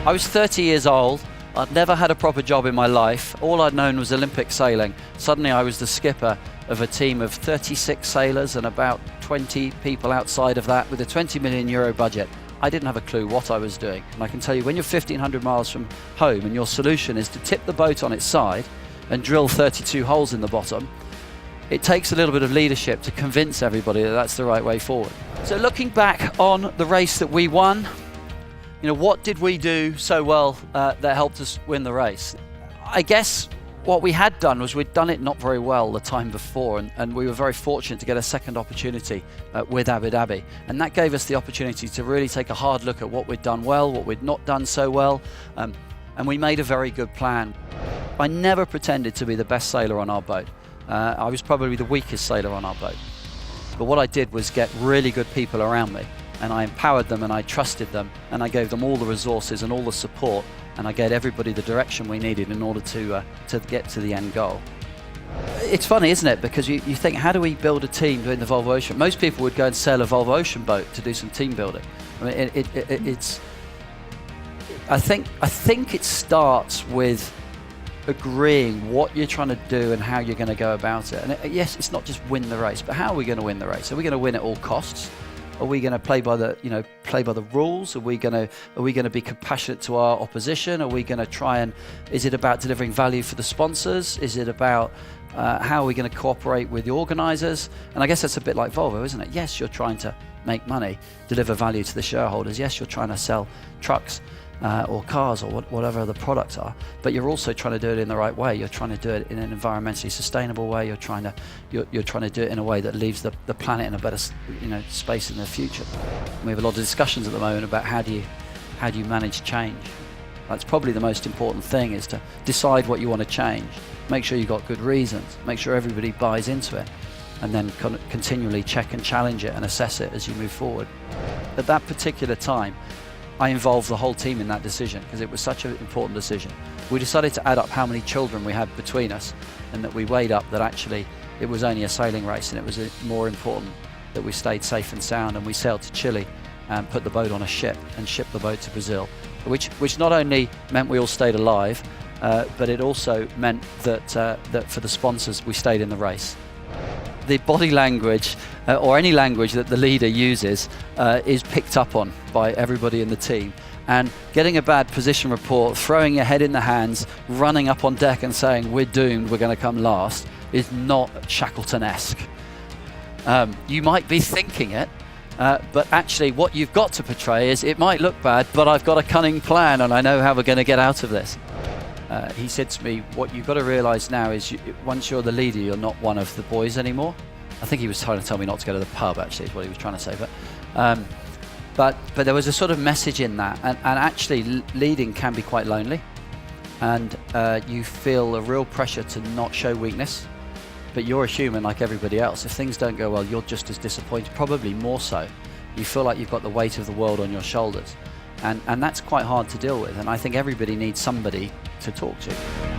I was 30 years old. I'd never had a proper job in my life. All I'd known was Olympic sailing. Suddenly I was the skipper of a team of 36 sailors and about 20 people outside of that with a 20 million euro budget. I didn't have a clue what I was doing. And I can tell you, when you're 1,500 miles from home and your solution is to tip the boat on its side and drill 32 holes in the bottom, it takes a little bit of leadership to convince everybody that that's the right way forward. So looking back on the race that we won, what did we do so well that helped us win the race? I guess what we had done was we'd done it not very well the time before, and we were very fortunate to get a second opportunity with Abu Dhabi, and that gave us the opportunity to really take a hard look at what we'd done well, what we'd not done so well, and we made a very good plan. I never pretended to be the best sailor on our boat. I was probably the weakest sailor on our boat, but what I did was get really good people around me, and I empowered them and I trusted them, and I gave them all the resources and all the support, and I gave everybody the direction we needed in order to get to the end goal. It's funny, isn't it? Because you think, how do we build a team doing the Volvo Ocean? Most people would go and sail a Volvo Ocean boat to do some team building. I mean, I think it starts with agreeing what you're trying to do and how you're going to go about it. And yes, it's not just win the race, but how are we going to win the race? Are we going to win at all costs? Are we going to play by the rules? Are we going to be compassionate to our opposition? Are we going to try and, is it about delivering value for the sponsors? Is it about how are we going to cooperate with the organisers? And I guess that's a bit like Volvo, isn't it? Yes, you're trying to make money, deliver value to the shareholders. Yes, you're trying to sell trucks or cars or whatever the products are, but you're also trying to do it in the right way. You're trying to do it in an environmentally sustainable way. You're trying to do it in a way that leaves the planet in a better space in the future. We have a lot of discussions at the moment about how do you manage change. That's probably the most important thing, is to decide what you want to change, make sure you've got good reasons, make sure everybody buys into it, and then continually check and challenge it and assess it as you move forward. At that particular time, I involved the whole team in that decision because it was such an important decision. We decided to add up how many children we had between us, and that we weighed up that actually it was only a sailing race, and it was more important that we stayed safe and sound, and we sailed to Chile and put the boat on a ship and shipped the boat to Brazil, which not only meant we all stayed alive, but it also meant that for the sponsors we stayed in the race. The body language or any language that the leader uses is picked up on by everybody in the team. And getting a bad position report, throwing your head in the hands, running up on deck and saying we're doomed, we're going to come last, is not Shackleton-esque. You might be thinking it, but actually what you've got to portray is, it might look bad, but I've got a cunning plan and I know how we're going to get out of this. He said to me, what you've got to realise now is once you're the leader, you're not one of the boys anymore. I think he was trying to tell me not to go to the pub, actually, is what he was trying to say. But there was a sort of message in that. And actually, leading can be quite lonely. And you feel a real pressure to not show weakness. But you're a human like everybody else. If things don't go well, you're just as disappointed, probably more so. You feel like you've got the weight of the world on your shoulders. And that's quite hard to deal with. And I think everybody needs somebody to talk to.